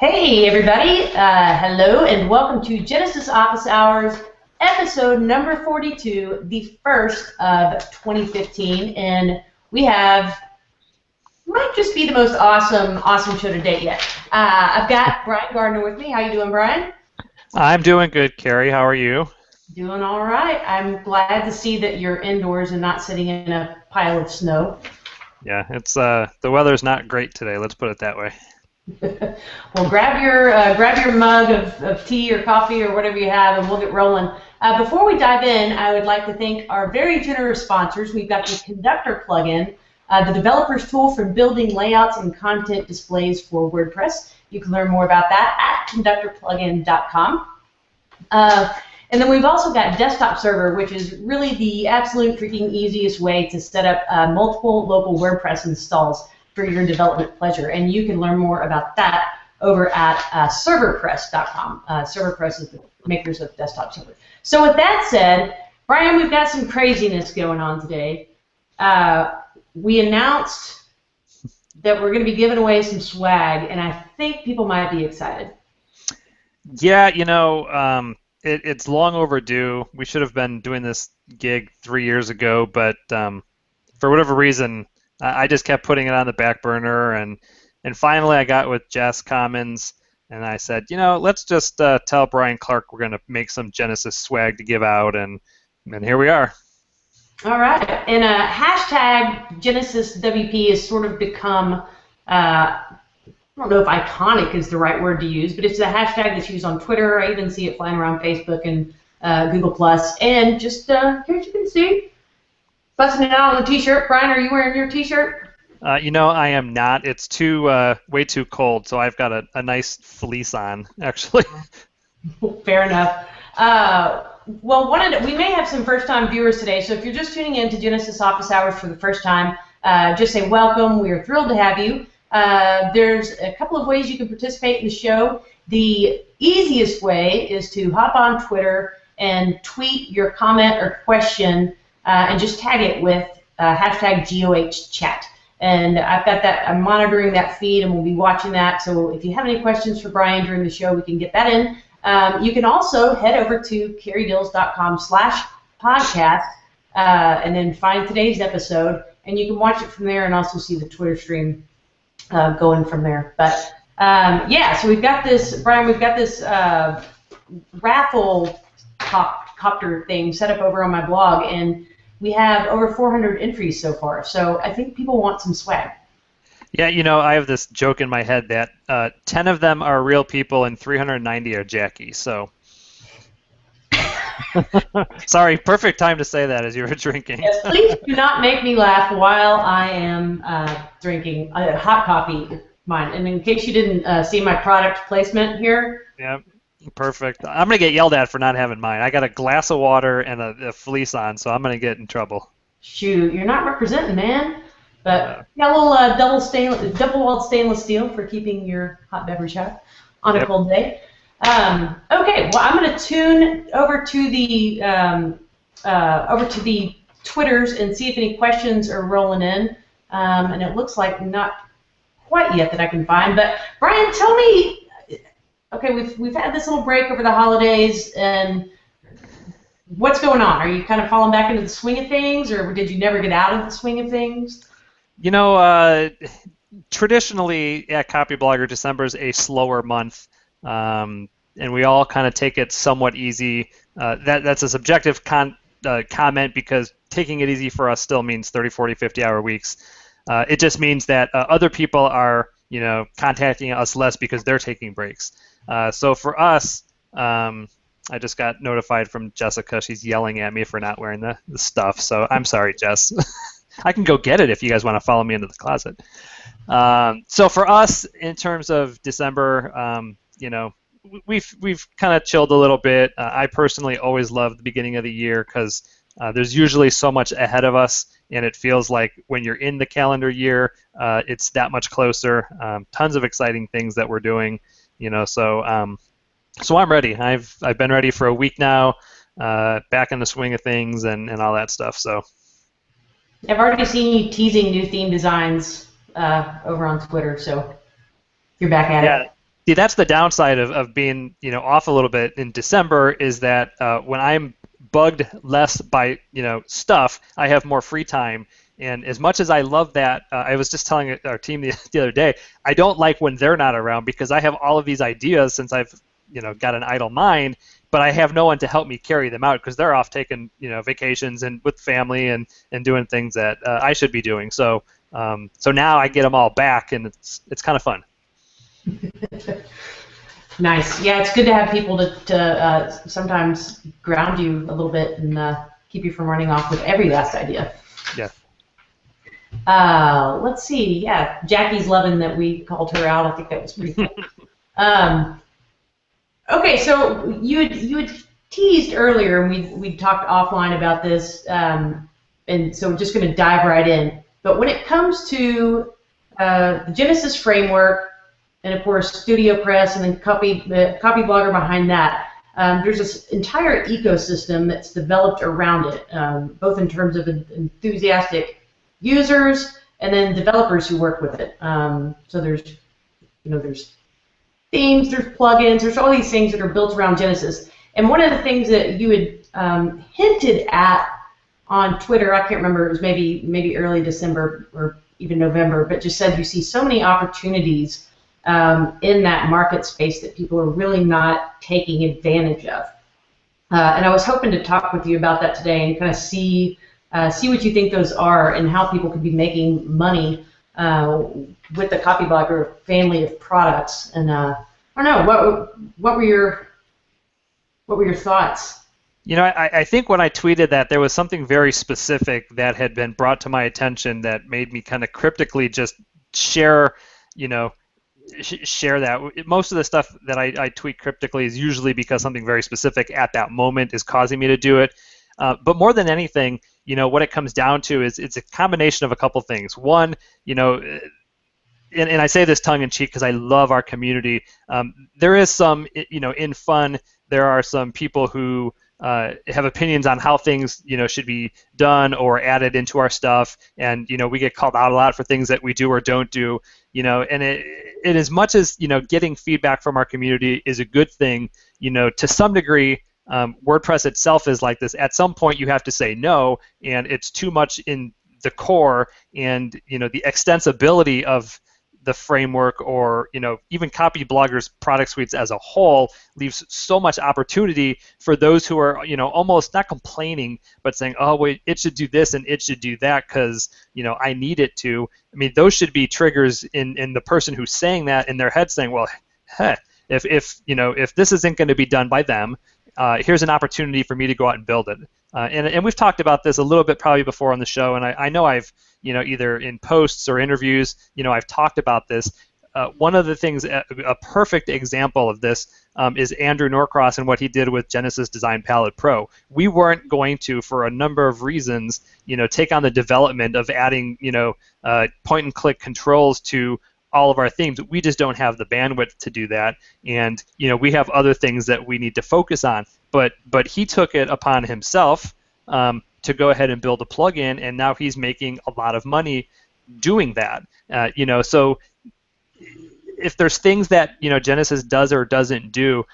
Hey everybody, hello and welcome to Genesis Office Hours, episode number 42, the first of 2015, and we have, might just be the most awesome show to date yet. I've got Brian Gardner with me. How you doing, Brian? I'm doing good, Carrie. How are you? Doing all right. I'm glad to see that you're indoors and not sitting in a pile of snow. Yeah, it's the weather's not great today. Let's put it that way. Well, grab your mug of tea or coffee or whatever you have, and we'll get rolling. Before we dive in, I would like to thank our very generous sponsors. We've got the Conductor plugin, the developer's tool for building layouts and content displays for WordPress. You can learn more about that at conductorplugin.com. And then we've also got Desktop Server, which is really the absolute freaking easiest way to set up multiple local WordPress installs for your development pleasure. And you can learn more about that over at serverpress.com. Serverpress is the makers of Desktop Server. So with that said, Brian, we've got some craziness going on today. We announced that we're going to be giving away some swag, and I think people might be excited. Yeah, it's long overdue. We should have been doing this gig 3 years ago, but for whatever reason, I just kept putting it on the back burner, and finally I got with Jess Commons, and I said, let's just tell Brian Clark we're going to make some Genesis swag to give out, and here we are. All right, and hashtag GenesisWP has sort of become, I don't know if iconic is the right word to use, but it's a hashtag that's used on Twitter. I even see it flying around Facebook and Google+, and just here you can see, busting it out on the t-shirt. Brian, are you wearing your t-shirt? I am not. It's way too cold, so I've got a nice fleece on, actually. Fair enough. Well, we may have some first-time viewers today, so if you're just tuning in to Genesis Office Hours for the first time, just say welcome. We are thrilled to have you. There's a couple of ways you can participate in the show. The easiest way is to hop on Twitter and tweet your comment or question and just tag it with hashtag GOHchat. And I've got that, I'm monitoring that feed and we'll be watching that. So if you have any questions for Brian during the show, we can get that in. You can also head over to carriedills.com/podcast and then find today's episode, and you can watch it from there and also see the Twitter stream going from there. But yeah, so we've got this, Brian, we've got this raffle copter thing set up over on my blog, and we have over 400 entries so far. So I think people want some swag. Yeah, I have this joke in my head that 10 of them are real people and 390 are Jackie, so. Sorry, perfect time to say that as you were drinking. Yes, please do not make me laugh while I am drinking a hot coffee, mine. And in case you didn't see my product placement here. Yeah, perfect. I'm going to get yelled at for not having mine. I got a glass of water and a fleece on, so I'm going to get in trouble. Shoot, you're not representing, man. But got a little double-walled stainless steel for keeping your hot beverage hot on a cold day. Okay, well, I'm going to tune over to the Twitters and see if any questions are rolling in. And it looks like not quite yet that I can find. But Brian, tell me. Okay, we've had this little break over the holidays, and what's going on? Are you kind of falling back into the swing of things, or did you never get out of the swing of things? Traditionally at Copyblogger, December is a slower month, and we all kind of take it somewhat easy. That's a subjective comment because taking it easy for us still means 30, 40, 50-hour weeks. It just means that other people are, contacting us less because they're taking breaks. So for us, I just got notified from Jessica. She's yelling at me for not wearing the stuff. So I'm sorry, Jess. I can go get it if you guys want to follow me into the closet. So for us, in terms of December, we've kind of chilled a little bit. I personally always love the beginning of the year because there's usually so much ahead of us, and it feels like when you're in the calendar year, it's that much closer. Tons of exciting things that we're doing, So I'm ready. I've been ready for a week now, back in the swing of things and all that stuff. So. I've already seen you teasing new theme designs over on Twitter, so you're back at it. See, that's the downside of being, off a little bit in December is that when I'm bugged less by, stuff, I have more free time. And as much as I love that, I was just telling our team the other day, I don't like when they're not around because I have all of these ideas since I've, got an idle mind, but I have no one to help me carry them out because they're off taking, vacations and with family and doing things that I should be doing. So so now I get them all back, and it's kind of fun. Nice. Yeah, it's good to have people to sometimes ground you a little bit and keep you from running off with every last idea. Yeah. Let's see. Yeah, Jackie's loving that we called her out. I think that was pretty cool. Okay, so you had teased earlier, and we talked offline about this, and so we're just going to dive right in. But when it comes to the Genesis framework, and of course StudioPress, and then Copyblogger behind that, there's this entire ecosystem that's developed around it, both in terms of enthusiastic users and then developers who work with it. So there's themes, there's plugins, there's all these things that are built around Genesis. And one of the things that you had hinted at on Twitter, I can't remember, it was maybe early December or even November, but just said you see so many opportunities in that market space that people are really not taking advantage of. And I was hoping to talk with you about that today and kind of see what you think those are and how people could be making money with the Copyblogger family of products. And I don't know, what were your thoughts? I think when I tweeted that, there was something very specific that had been brought to my attention that made me kind of cryptically just share that. Most of the stuff that I tweet cryptically is usually because something very specific at that moment is causing me to do it. But more than anything, what it comes down to is it's a combination of a couple things. One, and I say this tongue-in-cheek because I love our community. There is some, in fun, there are some people who have opinions on how things, should be done or added into our stuff, and we get called out a lot for things that we do or don't do, and it as much as getting feedback from our community is a good thing, to some degree. WordPress itself is like this. At some point, you have to say no, and it's too much in the core, and the extensibility of the framework, or even Copyblogger's product suites as a whole, leaves so much opportunity for those who are almost not complaining, but saying, oh wait, it should do this and it should do that because I need it to. I mean, those should be triggers in the person who's saying that in their head, saying, well, if this isn't going to be done by them. Here's an opportunity for me to go out and build it. And we've talked about this a little bit probably before on the show, and I know I've, either in posts or interviews, I've talked about this. One of the things, a perfect example of this is Andrew Norcross and what he did with Genesis Design Palette Pro. We weren't going to, for a number of reasons, take on the development of adding, point-and-click controls to all of our themes. We just don't have the bandwidth to do that, and we have other things that we need to focus on. But he took it upon himself to go ahead and build a plugin, and now he's making a lot of money doing that. So if there's things that Genesis does or doesn't do,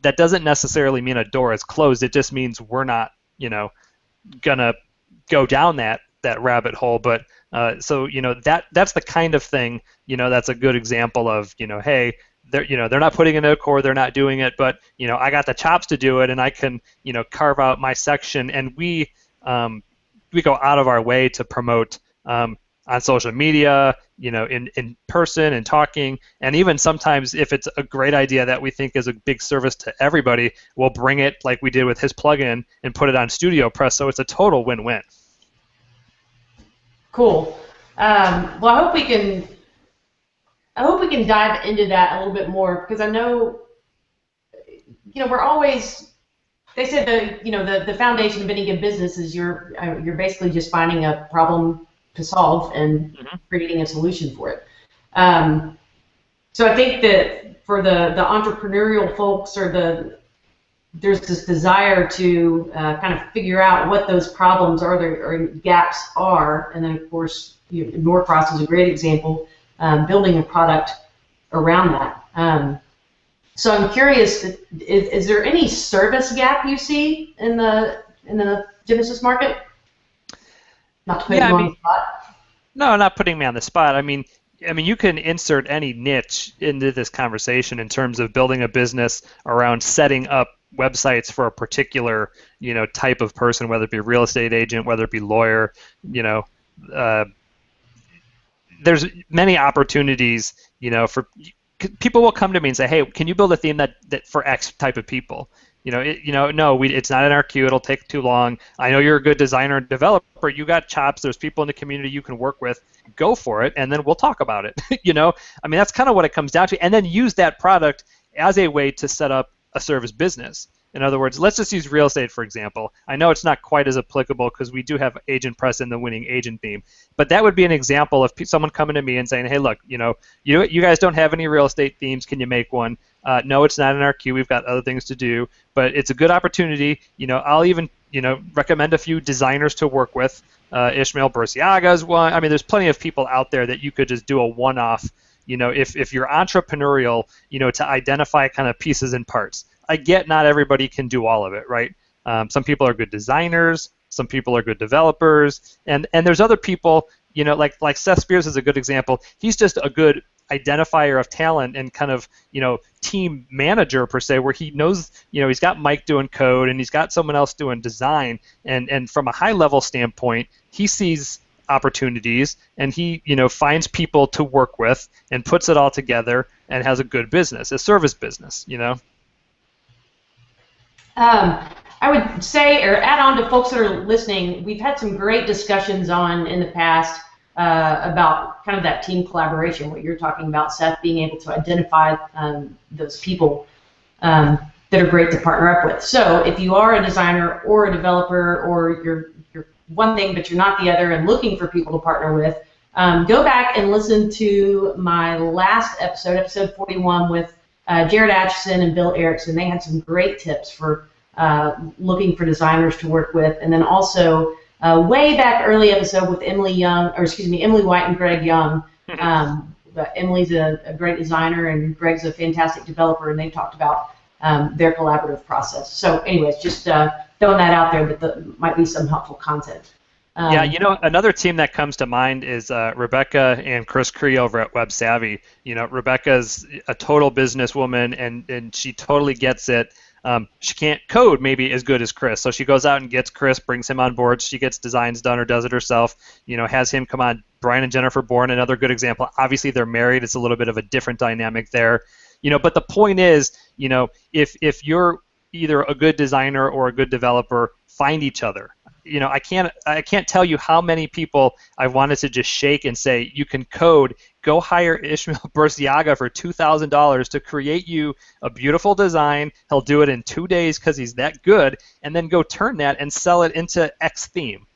that doesn't necessarily mean a door is closed. It just means we're not gonna go down that rabbit hole. But so that's the kind of thing that's a good example of hey, they're not putting in a core, they're not doing it, but I got the chops to do it, and I can carve out my section, and we go out of our way to promote on social media, in person and talking, and even sometimes if it's a great idea that we think is a big service to everybody, we'll bring it like we did with his plugin and put it on StudioPress, so it's a total win-win. Cool. Well, I hope we can dive into that a little bit more, because I know, we're always. They said the foundation of any good business is you're basically just finding a problem to solve and creating a solution for it. So I think that for the entrepreneurial folks, there's this desire to kind of figure out what those problems are or gaps are, and then of course Norcross is a great example, building a product around that. So I'm curious, is there any service gap you see in the Genesis market? Not to put you on the spot. No, not putting me on the spot. You can insert any niche into this conversation in terms of building a business around setting up websites for a particular, type of person, whether it be a real estate agent, whether it be lawyer, there's many opportunities, for people will come to me and say, hey, can you build a theme that for X type of people? No, it's not in our queue. It'll take too long. I know you're a good designer and developer. You got chops. There's people in the community you can work with. Go for it, and then we'll talk about it. That's kind of what it comes down to. And then use that product as a way to set up a service business. In other words, let's just use real estate, for example. I know it's not quite as applicable because we do have StudioPress and the winning agent theme, but that would be an example of someone coming to me and saying, hey, look, you guys don't have any real estate themes. Can you make one? No, it's not in our queue. We've got other things to do, but it's a good opportunity. I'll even, recommend a few designers to work with. Ishmael Burciaga is one. There's plenty of people out there that you could just do a one-off, if you're entrepreneurial, to identify kind of pieces and parts. I get not everybody can do all of it, right? Some people are good designers, some people are good developers, and there's other people, like Seth Spears is a good example. He's just a good identifier of talent and kind of, team manager per se, where he knows, he's got Mike doing code and he's got someone else doing design, and from a high level standpoint, he sees opportunities and he, finds people to work with and puts it all together and has a good business, a service business, I would say, or add on to folks that are listening, we've had some great discussions in the past about kind of that team collaboration, what you're talking about, Seth, being able to identify those people that are great to partner up with. So if you are a designer or a developer, or you're one thing but you're not the other and looking for people to partner with, go back and listen to my last episode 41 with Jared Atchison and Bill Erickson. They had some great tips for looking for designers to work with, and then also way back early episode with Emily White and Greg Young. But Emily's a great designer and Greg's a fantastic developer, and they talked about their collaborative process. So, anyways, just throwing that out there that might be some helpful content. Another team that comes to mind is Rebecca and Chris Cree over at Web Savvy. Rebecca's a total businesswoman, and she totally gets it. She can't code maybe as good as Chris, so she goes out and gets Chris, brings him on board. She gets designs done or does it herself. Has him come on. Brian and Jennifer Bourne, another good example. Obviously, they're married. It's a little bit of a different dynamic there. But the point is, if you're either a good designer or a good developer, find each other. I can't tell you how many people I wanted to just shake and say, you can code. Go hire Ishmael Burciaga for $2,000 to create you a beautiful design. He'll do it in 2 days because he's that good, and then go turn that and sell it into X theme.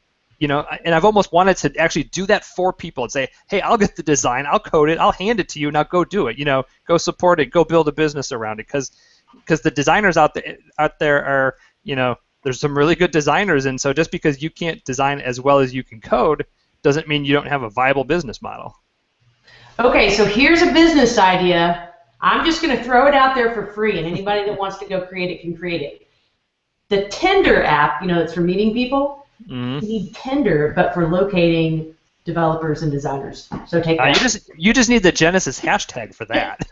And I've almost wanted to actually do that for people and say, hey, I'll get the design, I'll code it, I'll hand it to you, now go do it. Go support it, go build a business around it, because the designers out there are, there's some really good designers, and so just because you can't design as well as you can code doesn't mean you don't have a viable business model. Okay, so here's a business idea. I'm just going to throw it out there for free, and anybody that wants to go create it can create it. The Tinder app, it's for meeting people. You need Tinder, but for locating developers and designers. So take that. You just need the Genesis hashtag for that.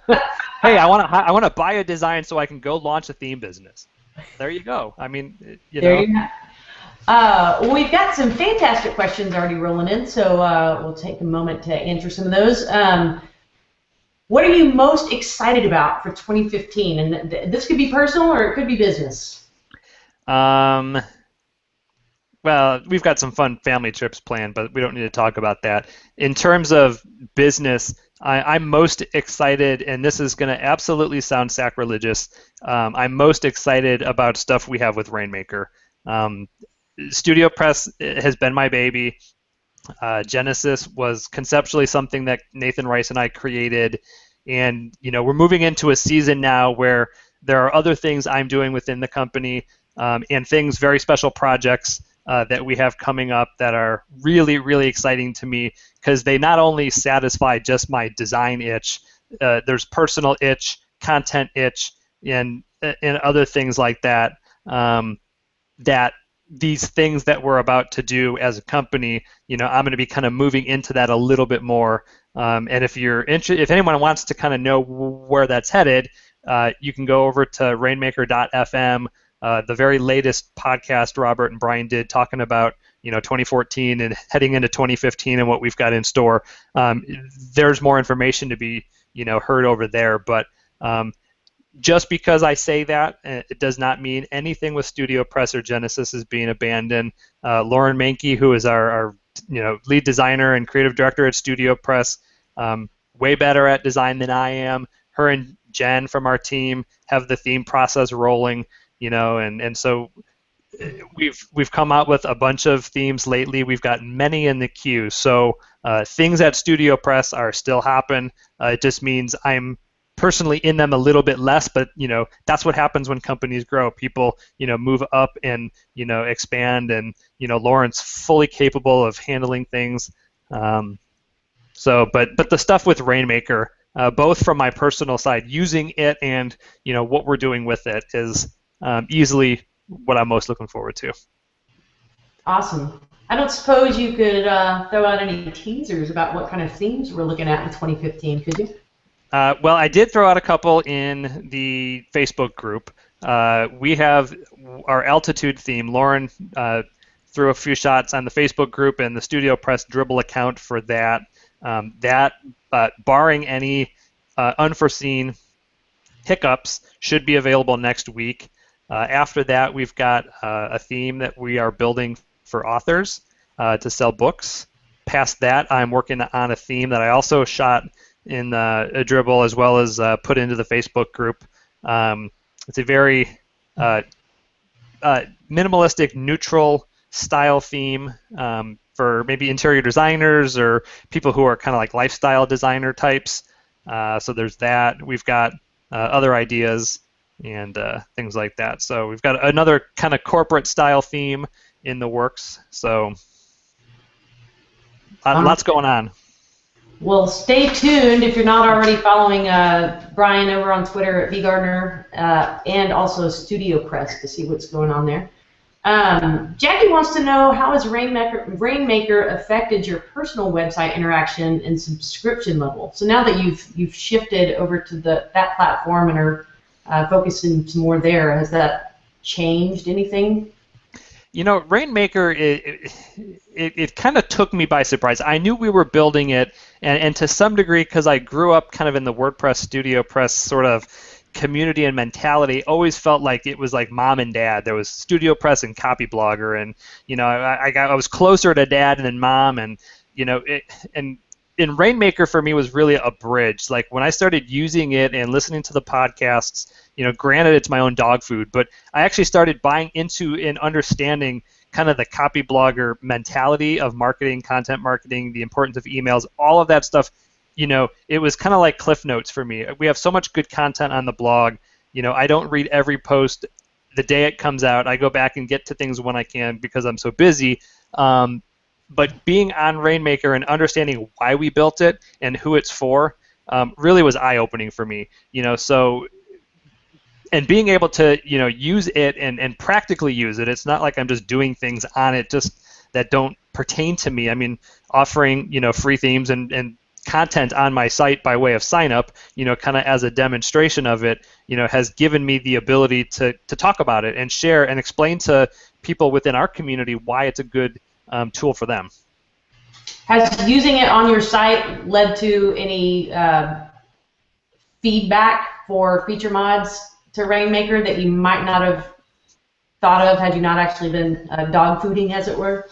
Hey, I want to buy a design so I can go launch a theme business. There you go. There you go. We've got some fantastic questions already rolling in, so we'll take a moment to answer some of those. What are you most excited about for 2015? And this could be personal or it could be business. Well, we've got some fun family trips planned, but we don't need to talk about that. In terms of business, I'm most excited, and this is going to absolutely sound sacrilegious, I'm most excited about stuff we have with Rainmaker. StudioPress has been my baby. Genesis was conceptually something that Nathan Rice and I created, and we're moving into a season now where there are other things I'm doing within the company, and things, very special projects that we have coming up that are really, really exciting to me, because they not only satisfy just my design itch, there's personal itch, content itch, and other things like that. That these things that we're about to do as a company, I'm going to be kind of moving into that a little bit more. And if if anyone wants to kind of know where that's headed, you can go over to rainmaker.fm. The very latest podcast Robert and Brian did talking about 2014 and heading into 2015 and what we've got in store. There's more information to be heard over there, but just because I say that, it does not mean anything with StudioPress or Genesis is being abandoned. Lauren Mankey, who is our lead designer and creative director at StudioPress, way better at design than I am. Her and Jen from our team have the theme process rolling, and so we've come out with a bunch of themes lately. We've got many in the queue. So things at StudioPress are still happening. It just means I'm personally in them a little bit less, but that's what happens when companies grow. People move up and expand, and Lauren's fully capable of handling things. But the stuff with Rainmaker, both from my personal side, using it and what we're doing with it is easily what I'm most looking forward to. Awesome. I don't suppose you could throw out any teasers about what kind of themes we're looking at in 2015, could you? Well, I did throw out a couple in the Facebook group. We have our altitude theme. Lauren threw a few shots on the Facebook group and the StudioPress Dribble account for that. Barring any unforeseen hiccups, should be available next week. After that, we've got a theme that we are building for authors to sell books. Past that, I'm working on a theme that I also shot in a Dribble as well as put into the Facebook group. It's a very minimalistic, neutral style theme for maybe interior designers or people who are kind of like lifestyle designer types. So there's that. We've got other ideas and things like that. So we've got another kind of corporate style theme in the works. So lots going on. Well, stay tuned if you're not already following Brian over on Twitter at @VGardner and also StudioPress to see what's going on there. Jackie wants to know, how has Rainmaker affected your personal website interaction and subscription level? So now that you've shifted over to that platform and are focusing some more there, has that changed anything? Rainmaker, it kind of took me by surprise. I knew we were building it, and to some degree, because I grew up kind of in the WordPress, StudioPress sort of community and mentality, always felt like it was like mom and dad. There was StudioPress and Copyblogger, and I was closer to dad than mom, and and Rainmaker for me was really a bridge. Like when I started using it and listening to the podcasts, granted it's my own dog food, but I actually started buying into and understanding kind of the Copyblogger mentality of marketing, content marketing, the importance of emails, all of that stuff. It was kind of like Cliff Notes for me. We have so much good content on the blog. I don't read every post the day it comes out. I go back and get to things when I can because I'm so busy. But being on Rainmaker and understanding why we built it and who it's for really was eye-opening for me. And being able to use it and practically use it. It's not like I'm just doing things on it just that don't pertain to me. I mean, offering free themes and content on my site by way of sign up, kind of as a demonstration of it, has given me the ability to talk about it and share and explain to people within our community why it's a good tool for them. Has using it on your site led to any feedback for feature mods to Rainmaker that you might not have thought of had you not actually been dog fooding, as it were?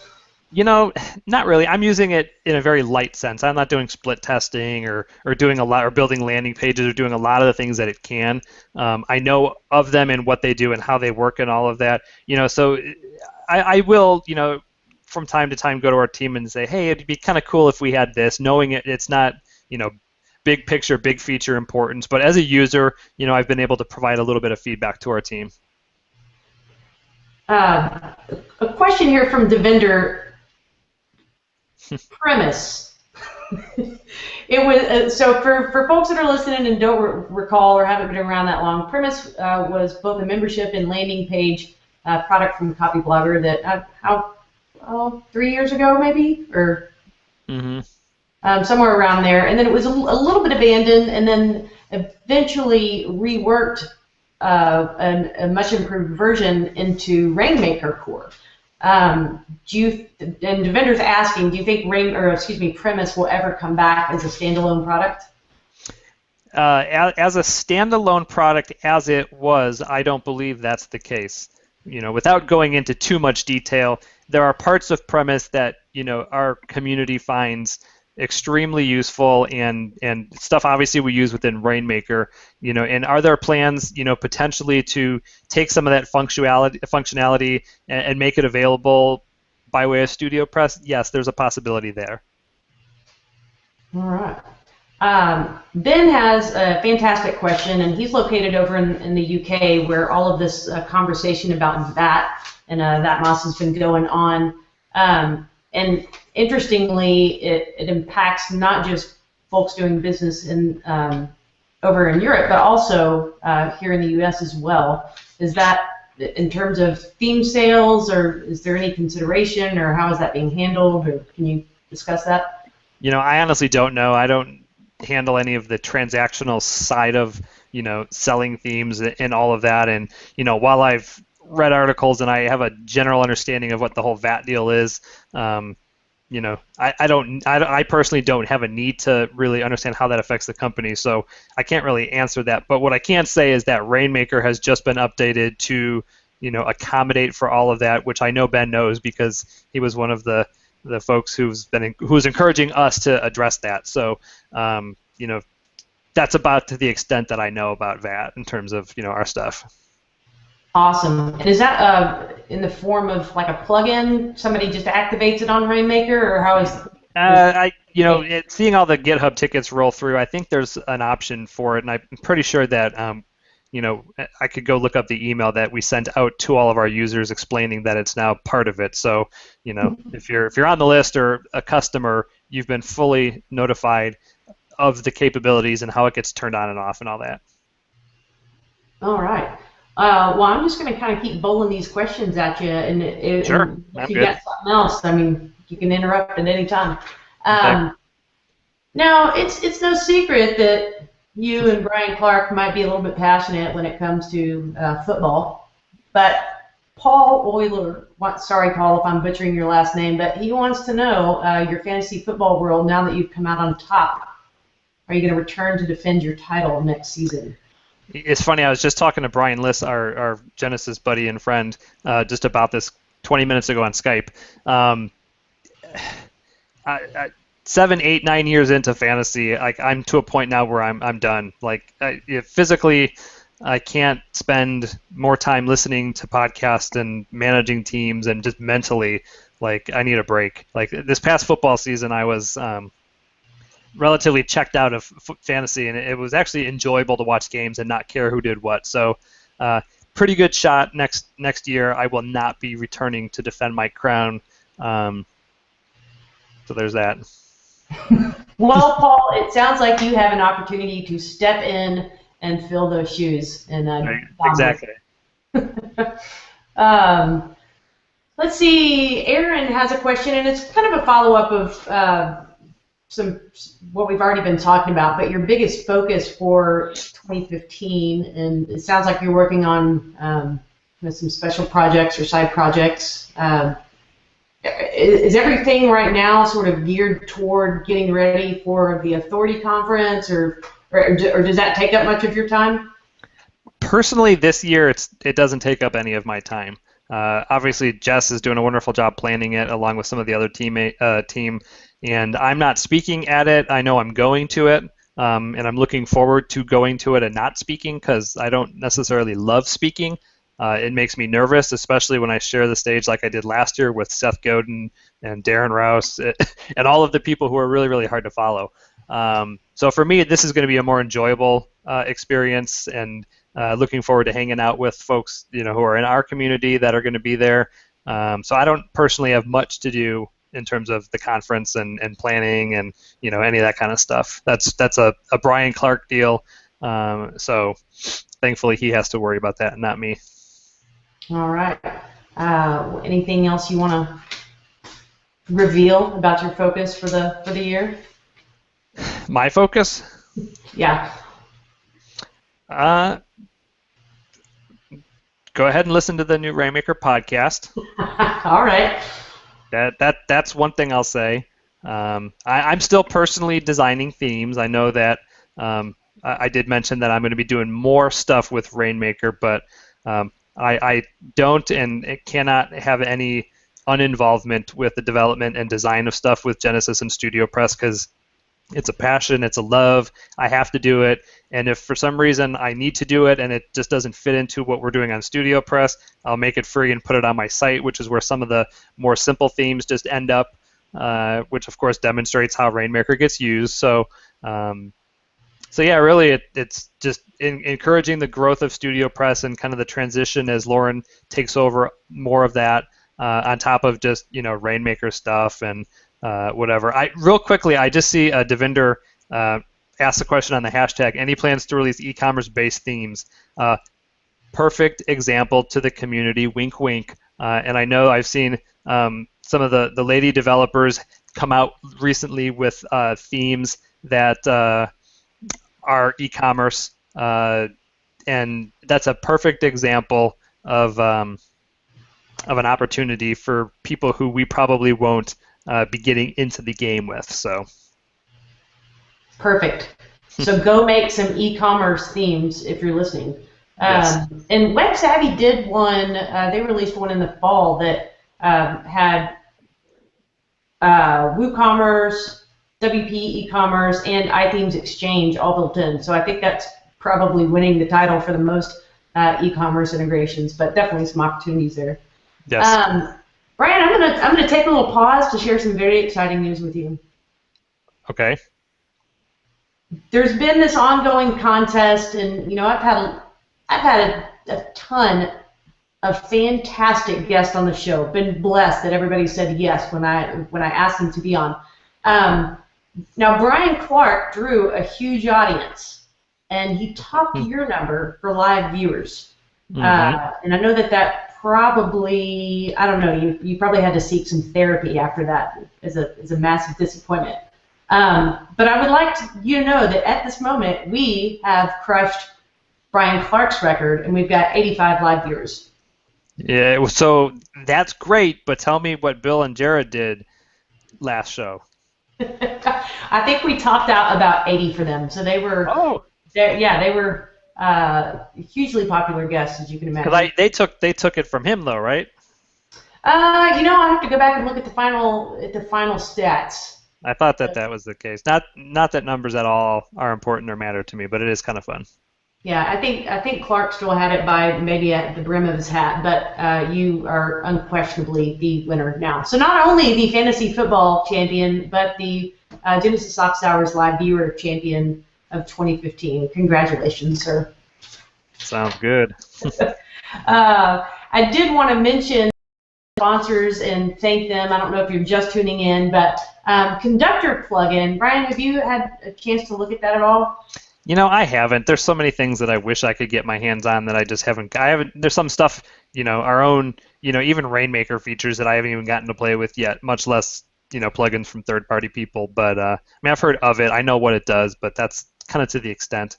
Not really. I'm using it in a very light sense. I'm not doing split testing or doing a lot or building landing pages or doing a lot of the things that it can. I know of them and what they do and how they work and all of that. So I will, from time to time go to our team and say, hey, it'd be kind of cool if we had this, knowing it's not, big picture, big feature importance. But as a user, I've been able to provide a little bit of feedback to our team. A question here from Devinder. Premise. It was so for folks that are listening and don't recall or haven't been around that long. Premise was both a membership and landing page product from Copyblogger that how 3 years ago maybe or somewhere around there, and then it was a little bit abandoned, and then eventually reworked a much improved version into Rainmaker core. And the vendor's asking, do you think Premise will ever come back as a standalone product? As a standalone product, as it was, I don't believe that's the case. Without going into too much detail, there are parts of Premise that our community finds extremely useful, and stuff obviously we use within Rainmaker. And are there plans potentially to take some of that functionality and make it available by way of StudioPress? Yes, there's a possibility there. All right. Ben has a fantastic question, and he's located over in the UK, where all of this conversation about VAT and VATMOS has been going on. And interestingly, it impacts not just folks doing business over in Europe, but also here in the U.S. as well. Is that in terms of theme sales, or is there any consideration, or how is that being handled, or can you discuss that? I honestly don't know. I don't handle any of the transactional side of selling themes and all of that. And while I've read articles and I have a general understanding of what the whole VAT deal is, I personally don't have a need to really understand how that affects the company, so I can't really answer that. But what I can say is that Rainmaker has just been updated to accommodate for all of that, which I know Ben knows because he was one of the folks who's encouraging us to address that. So that's about to the extent that I know about VAT in terms of our stuff. Awesome. And is that in the form of like a plugin? Somebody just activates it on Rainmaker, or how is? Seeing all the GitHub tickets roll through, I think there's an option for it, and I'm pretty sure that I could go look up the email that we sent out to all of our users explaining that it's now part of it. So if you're on the list or a customer, you've been fully notified of the capabilities and how it gets turned on and off and all that. All right. Well, I'm just going to kind of keep bowling these questions at you, and sure. If you got something else, you can interrupt at any time. Now, it's no secret that you and Brian Clark might be a little bit passionate when it comes to football, but Paul Euler, sorry, Paul, if I'm butchering your last name, but he wants to know your fantasy football world now that you've come out on top. Are you going to return to defend your title next season? It's funny, I was just talking to Brian Liss, our Genesis buddy and friend, just about this 20 minutes ago on Skype. 7, 8, 9 years into fantasy, I'm to a point now where I'm done. Physically, I can't spend more time listening to podcasts and managing teams, and just mentally, I need a break. This past football season, I was relatively checked out of fantasy, and it was actually enjoyable to watch games and not care who did what. So pretty good shot next year. I will not be returning to defend my crown. So there's that. Well, Paul, it sounds like you have an opportunity to step in and fill those shoes. Right. Exactly. Let's see. Aaron has a question, and it's kind of a follow-up of what we've already been talking about, but your biggest focus for 2015, and it sounds like you're working on some special projects or side projects. Is everything right now sort of geared toward getting ready for the Authority Conference, or does that take up much of your time? Personally, this year it doesn't take up any of my time. Obviously, Jess is doing a wonderful job planning it, along with some of the other team. And I'm not speaking at it. I know I'm going to it, and I'm looking forward to going to it and not speaking, because I don't necessarily love speaking. It makes me nervous, especially when I share the stage like I did last year with Seth Godin and Darren Rouse and all of the people who are really, really hard to follow. So for me, this is going to be a more enjoyable experience, and looking forward to hanging out with folks who are in our community that are going to be there. So I don't personally have much to do in terms of the conference and planning and any of that kind of stuff. That's a Brian Clark deal. So thankfully he has to worry about that and not me. All right. Anything else you want to reveal about your focus for the year? My focus? Yeah. Go ahead and listen to the new Rainmaker podcast. All right. That's one thing I'll say. I'm still personally designing themes. I know that I did mention that I'm going to be doing more stuff with Rainmaker, but I don't and cannot have any uninvolvement with the development and design of stuff with Genesis and StudioPress because it's a passion, it's a love. I have to do it, and if for some reason I need to do it and it just doesn't fit into what we're doing on StudioPress, I'll make it free and put it on my site, which is where some of the more simple themes just end up, which of course demonstrates how Rainmaker gets used. So yeah, really it's just encouraging the growth of StudioPress and kind of the transition as Lauren takes over more of that on top of just Rainmaker stuff and whatever. Real quickly, I just see Devinder ask the question on the hashtag, any plans to release e-commerce based themes? Perfect example to the community, wink wink. And I know I've seen some of the lady developers come out recently with themes that are e-commerce, and that's a perfect example of an opportunity for people who we probably won't be getting into the game with. So perfect. So go make some e-commerce themes if you're listening. Yes. And Web Savvy did one. They released one in the fall that had WooCommerce, WP e-commerce, and iThemes Exchange all built in. So I think that's probably winning the title for the most e-commerce integrations, but definitely some opportunities there. Yes. Brian, I'm gonna take a little pause to share some very exciting news with you. Okay. There's been this ongoing contest, and I've had a ton of fantastic guests on the show. Been blessed that everybody said yes when I asked them to be on. Now Brian Clark drew a huge audience, and he topped your number for live viewers. Mm-hmm. And I know that probably, I don't know, you probably had to seek some therapy after that as a massive disappointment. But I would like you to know that at this moment we have crushed Brian Clark's record, and we've got 85 live viewers. Yeah, so that's great, but tell me what Bill and Jared did last show. I think we topped out about 80 for them, so they were. Oh. They were hugely popular guests, as you can imagine. Because they took it from him though, right? I have to go back and look at the final stats. I thought that was the case. Not that numbers at all are important or matter to me, but it is kind of fun. Yeah, I think Clark still had it by maybe at the brim of his hat, but you are unquestionably the winner now. So not only the fantasy football champion, but the Genesis Office Hours live viewer champion of 2015. Congratulations, sir. Sounds good. I did want to mention sponsors and thank them. I don't know if you're just tuning in, but Conductor plugin. Brian, have you had a chance to look at that at all? I haven't. There's so many things that I wish I could get my hands on that I just haven't. There's some stuff, our own, even Rainmaker features that I haven't even gotten to play with yet, much less, plugins from third-party people. But I've heard of it. I know what it does, but that's kind of to the extent.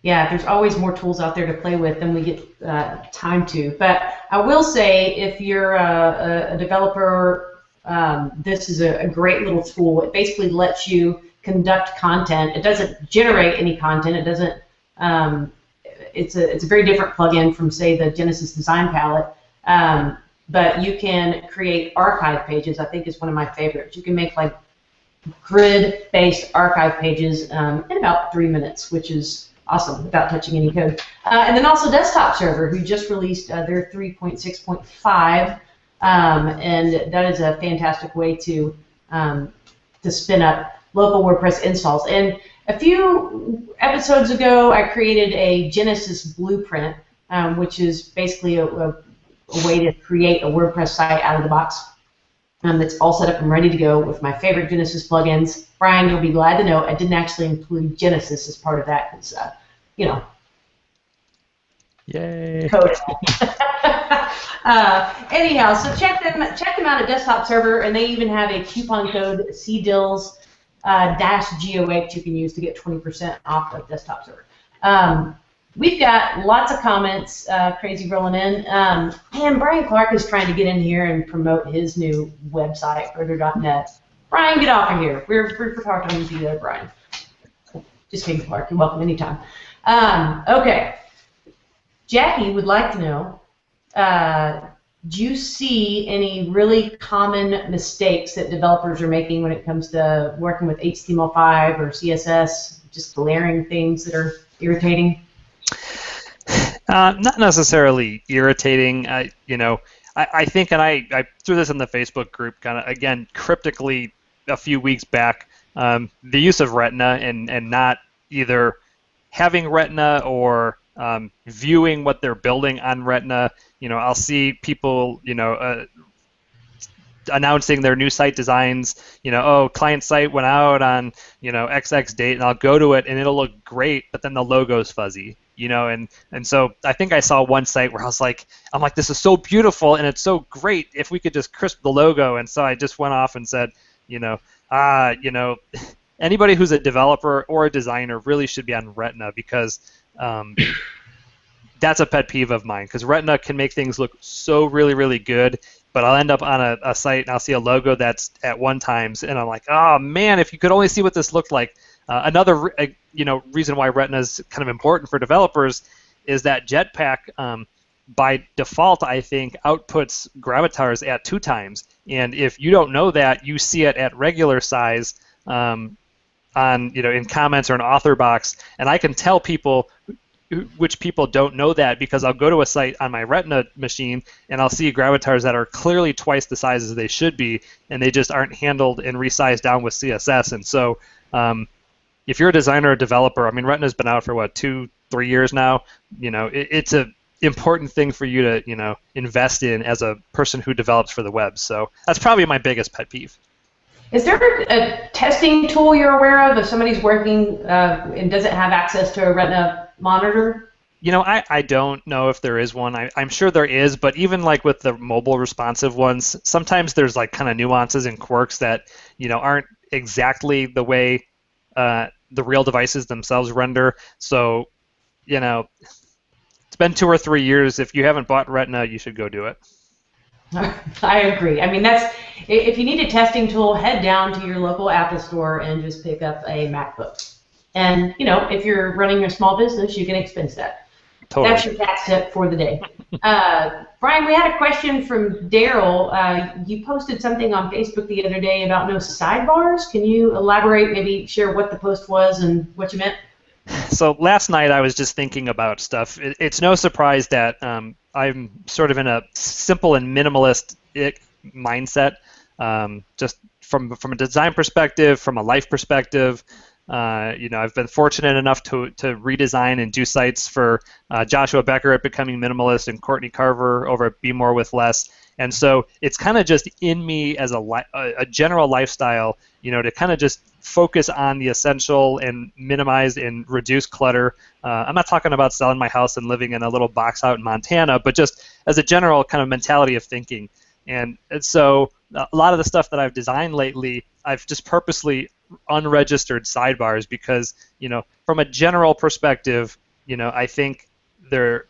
Yeah, there's always more tools out there to play with than we get time to. But I will say, if you're a developer, this is a great little tool. It basically lets you conduct content. It doesn't generate any content. It doesn't. It's a very different plugin from, say, the Genesis Design Palette. But you can create archive pages. I think is one of my favorites. You can make like grid-based archive pages in about 3 minutes, which is awesome without touching any code. And then also Desktop Server, who just released their 3.6.5, and that is a fantastic way to spin up local WordPress installs. And a few episodes ago, I created a Genesis blueprint, which is basically a way to create a WordPress site out of the box. It's all set up and ready to go with my favorite Genesis plugins. Brian, you'll be glad to know I didn't actually include Genesis as part of that because, you know, Yay. code. Anyhow, so check them out at Desktop Server, and they even have a coupon code CDILS -GOH you can use to get 20% off of Desktop Server. We've got lots of comments crazy rolling in. And Brian Clark is trying to get in here and promote his new website, Herder.net. Brian, get off of here. We're talking to you there, Brian. Just kidding, Clark. You're welcome anytime. Okay. Jackie would like to know, do you see any really common mistakes that developers are making when it comes to working with HTML5 or CSS, just glaring things that are irritating? Not necessarily irritating. You know, I think, and I threw this in the Facebook group, kind of again cryptically a few weeks back. The use of Retina and not either having Retina or viewing what they're building on Retina. You know, I'll see people, you know, announcing their new site designs. You know, oh, client site went out on, you know, XX date, and I'll go to it and it'll look great, but then the logo's fuzzy. You know, and so I think I saw one site where I'm like, this is so beautiful and it's so great if we could just crisp the logo. And so I just went off and said, you know, anybody who's a developer or a designer really should be on Retina because that's a pet peeve of mine, because Retina can make things look so really, really good, but I'll end up on a site and I'll see a logo that's at 1x, and I'm like, oh man, if you could only see what this looked like. Another reason why Retina is kind of important for developers is that Jetpack, by default, I think, outputs gravitars at 2x, and if you don't know that, you see it at regular size on, you know, in comments or an author box, and I can tell people which people don't know that because I'll go to a site on my Retina machine and I'll see gravitars that are clearly twice the size as they should be, and they just aren't handled and resized down with CSS. And so if you're a designer or developer, I mean, Retina's been out for what, 2-3 years now. You know, it's a important thing for you to, you know, invest in as a person who develops for the web. So that's probably my biggest pet peeve. Is there a testing tool you're aware of if somebody's working and doesn't have access to a Retina monitor? You know, I don't know if there is one. I'm sure there is, but even like with the mobile responsive ones, sometimes there's like kind of nuances and quirks that, you know, aren't exactly the way the real devices themselves render. So, you know, it's been 2 or 3 years. If you haven't bought Retina, you should go do it. I agree. I mean, if you need a testing tool, head down to your local Apple store and just pick up a MacBook. And, you know, if you're running a small business, you can expense that. Totally. That's your tax tip for the day. Brian, we had a question from Daryl. You posted something on Facebook the other day about no sidebars. Can you elaborate, maybe share what the post was and what you meant? So last night I was just thinking about stuff. It's no surprise that I'm sort of in a simple and minimalist mindset, just from a design perspective, from a life perspective. You know, I've been fortunate enough to redesign and do sites for Joshua Becker at Becoming Minimalist and Courtney Carver over at Be More with Less. And so it's kind of just in me as a general lifestyle, you know, to kind of just focus on the essential and minimize and reduce clutter. I'm not talking about selling my house and living in a little box out in Montana, but just as a general kind of mentality of thinking. And so a lot of the stuff that I've designed lately, I've just purposely unregistered sidebars because, you know, from a general perspective, you know, I think they're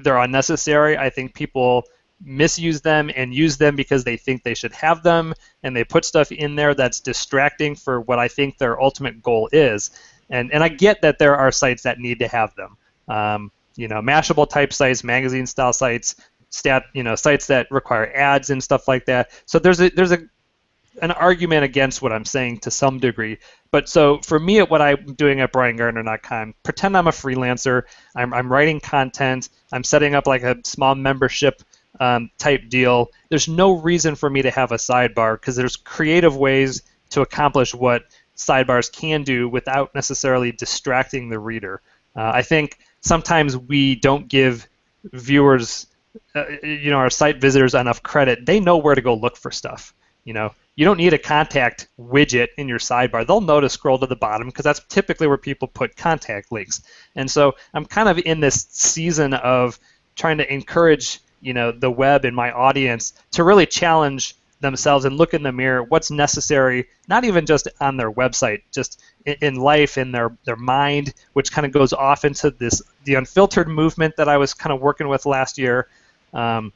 unnecessary. I think people misuse them and use them because they think they should have them, and they put stuff in there that's distracting for what I think their ultimate goal is. And I get that there are sites that need to have them. You know, Mashable type sites, magazine style sites, sites that require ads and stuff like that. So there's an argument against what I'm saying to some degree. But so for me, at what I'm doing at BrianGardner.com, pretend I'm a freelancer. I'm writing content. I'm setting up like a small membership type deal. There's no reason for me to have a sidebar because there's creative ways to accomplish what sidebars can do without necessarily distracting the reader. I think sometimes we don't give viewers, our site visitors enough credit. They know where to go look for stuff. You don't need a contact widget in your sidebar. They'll know to scroll to the bottom because that's typically where people put contact links. And so I'm kind of in this season of trying to encourage, the web and my audience to really challenge themselves and look in the mirror what's necessary, not even just on their website, just in life, in their mind, which kind of goes off into the unfiltered movement that I was kind of working with last year. And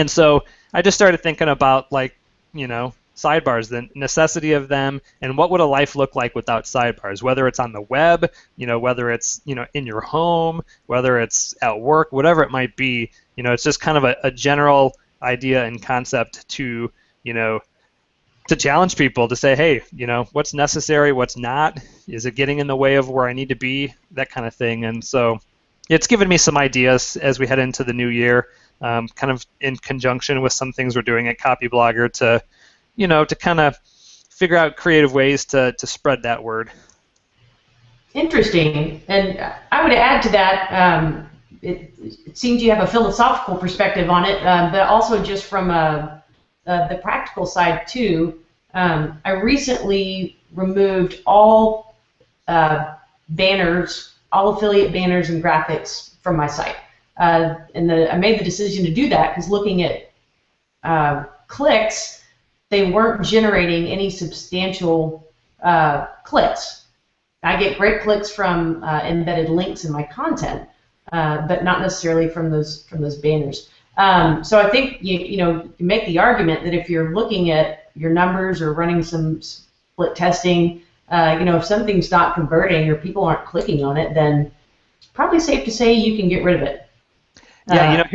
so I just started thinking about sidebars, the necessity of them, and what would a life look like without sidebars, whether it's on the web, whether it's, in your home, whether it's at work, whatever it might be. It's just kind of a general idea and concept to, to challenge people to say, hey, what's necessary, what's not, is it getting in the way of where I need to be, that kind of thing. And so it's given me some ideas as we head into the new year, kind of in conjunction with some things we're doing at Copyblogger to kind of figure out creative ways to spread that word. Interesting. And I would add to that, it seems you have a philosophical perspective on it, but also just from the practical side too. I recently removed all banners, all affiliate banners and graphics from my site. And I made the decision to do that because looking at clicks, they weren't generating any substantial clicks. I get great clicks from embedded links in my content, but not necessarily from those banners. So I think you make the argument that if you're looking at your numbers or running some split testing, if something's not converting or people aren't clicking on it, then it's probably safe to say you can get rid of it. Yeah,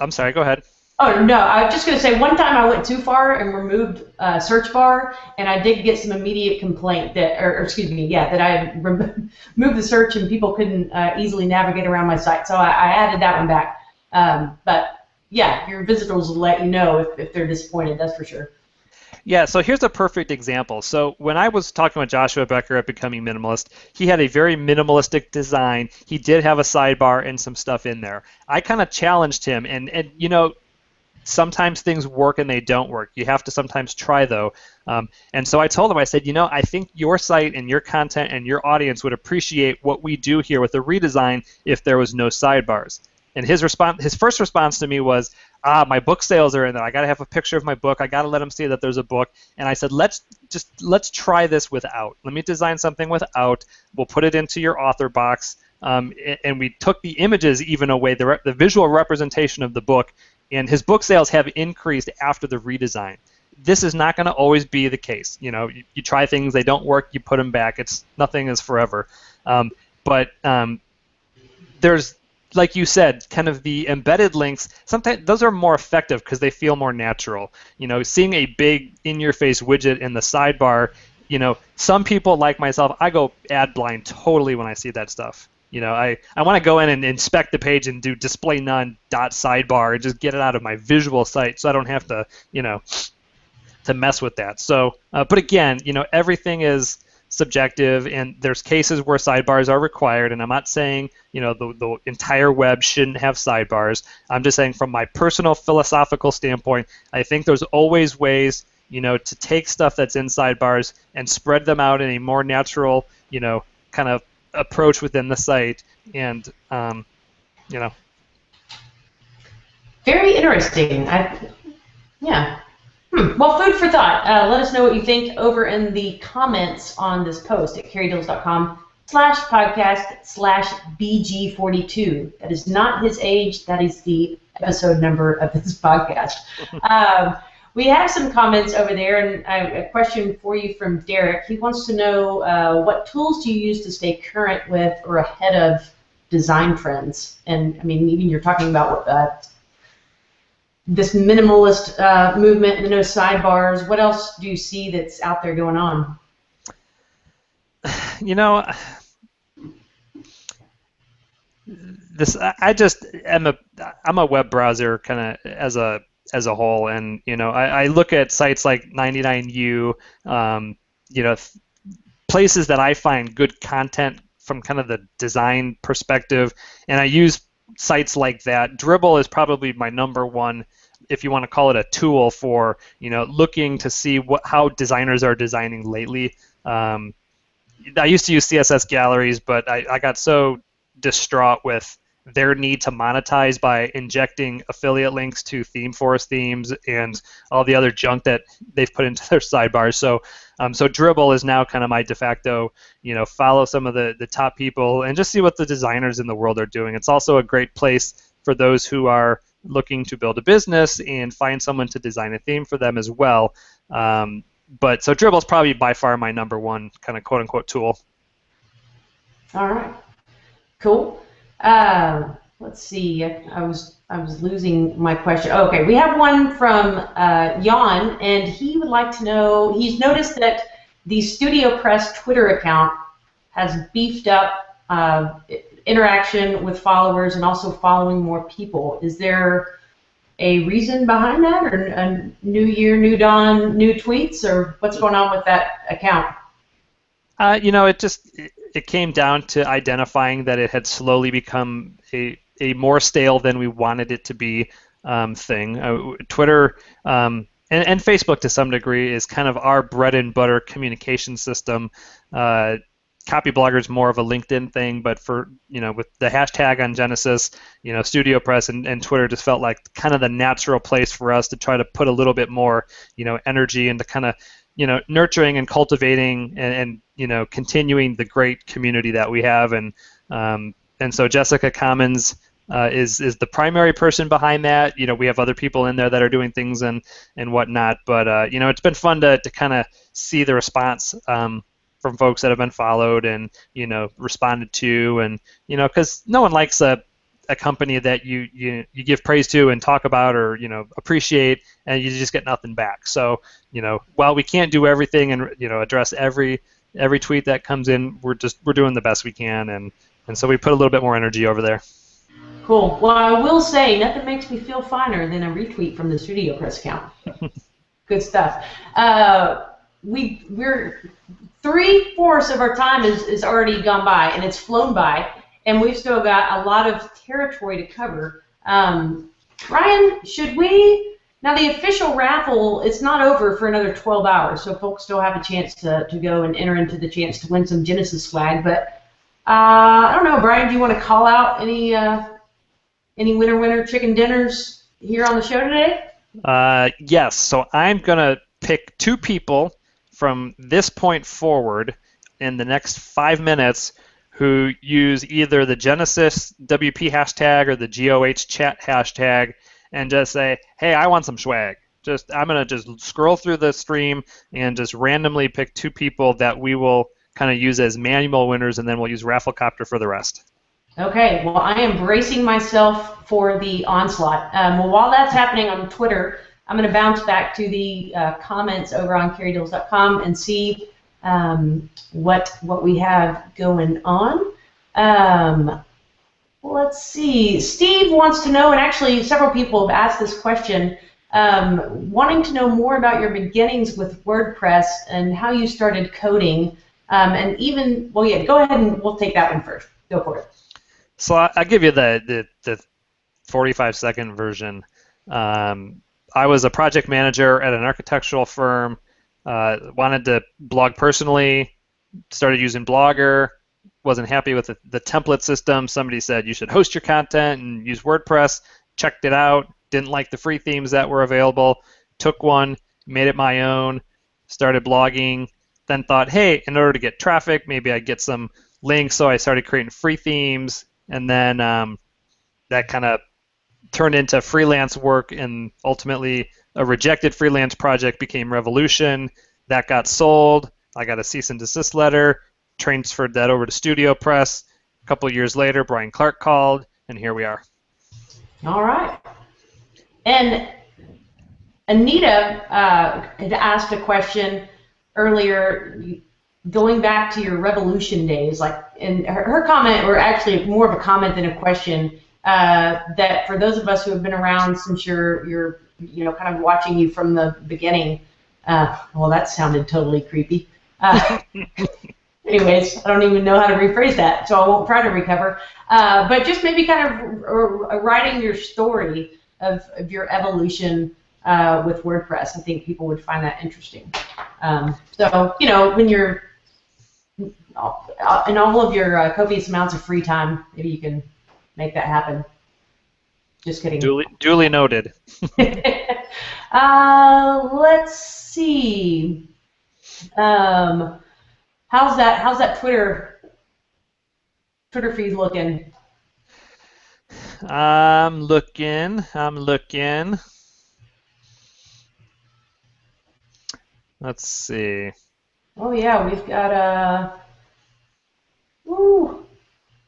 I'm sorry, go ahead. Oh, no, I was just going to say one time I went too far and removed search bar, and I did get some immediate complaint that I removed the search and people couldn't easily navigate around my site. So I added that one back. But yeah, your visitors will let you know if they're disappointed, that's for sure. Yeah, so here's a perfect example. So when I was talking with Joshua Becker at Becoming Minimalist, he had a very minimalistic design. He did have a sidebar and some stuff in there. I kind of challenged him, and sometimes things work and they don't work. You have to sometimes try, though. And so I told him, I said, I think your site and your content and your audience would appreciate what we do here with the redesign if there was no sidebars. And his first response to me was, my book sales are in there. I got to have a picture of my book. I got to let them see that there's a book. And I said, let's try this without. Let me design something without. We'll put it into your author box. And we took the images even away, the visual representation of the book, and his book sales have increased after the redesign. This is not going to always be the case. You try things, they don't work, you put them back. Nothing is forever. But there's, like you said, kind of the embedded links. Sometimes those are more effective because they feel more natural. Seeing a big in-your-face widget in the sidebar, some people like myself, I go ad blind totally when I see that stuff. I want to go in and inspect the page and do display none .sidebar and just get it out of my visual site so I don't have to, to mess with that. So, but again, everything is subjective, and there's cases where sidebars are required, and I'm not saying, the entire web shouldn't have sidebars. I'm just saying from my personal philosophical standpoint, I think there's always ways, to take stuff that's in sidebars and spread them out in a more natural, kind of approach within the site, and Very interesting. Well, food for thought. Let us know what you think over in the comments on this post at carriedills.com/podcast/BG42. That is not his age. That is the episode number of this podcast. We have some comments over there, and I have a question for you from Derek. He wants to know what tools do you use to stay current with or ahead of design trends? And I mean, even you're talking about this minimalist movement and no sidebars. What else do you see that's out there going on? I'm a web browser kind of as a whole, and I look at sites like 99U, places that I find good content from kind of the design perspective, and I use sites like that. Dribbble is probably my number one if you want to call it a tool for, looking to see how designers are designing lately. I used to use CSS galleries, but I got so distraught with their need to monetize by injecting affiliate links to ThemeForest themes and all the other junk that they've put into their sidebars. So Dribbble is now kind of my de facto, follow some of the top people and just see what the designers in the world are doing. It's also a great place for those who are looking to build a business and find someone to design a theme for them as well. But so Dribbble is probably by far my number one kind of quote-unquote tool. All right. Cool. Let's see. I was losing my question. Oh, okay, we have one from Jan, and he would like to know. He's noticed that the StudioPress Twitter account has beefed up interaction with followers and also following more people. Is there a reason behind that, or a new year, new dawn, new tweets, or what's going on with that account? It came down to identifying that it had slowly become a more stale than we wanted it to be thing. Twitter and Facebook to some degree is kind of our bread and butter communication system. Copyblogger is more of a LinkedIn thing, but for with the hashtag on Genesis, StudioPress and Twitter just felt like kind of the natural place for us to try to put a little bit more energy into kind of nurturing and cultivating and continuing the great community that we have. And so Jessica Commons is the primary person behind that. We have other people in there that are doing things and whatnot, but it's been fun to kind of see the response from folks that have been followed and responded to, and because no one likes a company that you give praise to and talk about or appreciate, and you just get nothing back. So while we can't do everything and address every tweet that comes in, we're doing the best we can, and so we put a little bit more energy over there. Cool. Well, I will say nothing makes me feel finer than a retweet from the StudioPress account. Good stuff. We're 3/4 of our time is already gone by, and it's flown by, and we've still got a lot of territory to cover. Brian, should we? Now the official raffle, it's not over for another 12 hours, so folks still have a chance to go and enter into the chance to win some Genesis swag. But I don't know, Brian, do you want to call out any winner chicken dinners here on the show today? Yes. So I'm gonna pick 2 people from this point forward in the next 5 minutes who use either the Genesis WP hashtag or the GOH chat hashtag and just say, hey, I want some swag. I'm going to just scroll through the stream and just randomly pick 2 people that we will kind of use as manual winners, and then we'll use Rafflecopter for the rest. Okay, well, I am bracing myself for the onslaught. Well, while that's happening on Twitter, I'm going to bounce back to the comments over on carrydills.com and see what we have going on. Let's see. Steve wants to know, and actually several people have asked this question, wanting to know more about your beginnings with WordPress and how you started coding. And even, well, yeah, go ahead and we'll take that one first. Go for it. So I'll give you the 45-second version. I was a project manager at an architectural firm, wanted to blog personally, started using Blogger, wasn't happy with the template system. Somebody said you should host your content and use WordPress, checked it out, didn't like the free themes that were available, took one, made it my own, started blogging, then thought, hey, in order to get traffic, maybe I'd get some links, so I started creating free themes, and then that kind of turned into freelance work, and ultimately a rejected freelance project became Revolution. That got sold. I got a cease and desist letter, transferred that over to StudioPress. A couple of years later, Brian Clark called, and here we are. All right. And Anita had asked a question earlier, going back to your Revolution days, and her comment, or actually more of a comment than a question, that for those of us who have been around since you're kind of watching you from the beginning, well, that sounded totally creepy. Anyways, I don't even know how to rephrase that, so I won't try to recover. But just maybe kind of writing your story. of your evolution with WordPress. I think people would find that interesting. So, when you're in all of your copious amounts of free time, maybe you can make that happen. Just kidding. Duly noted. Let's see. How's that Twitter feed looking? I'm looking. Let's see. Oh yeah, we've got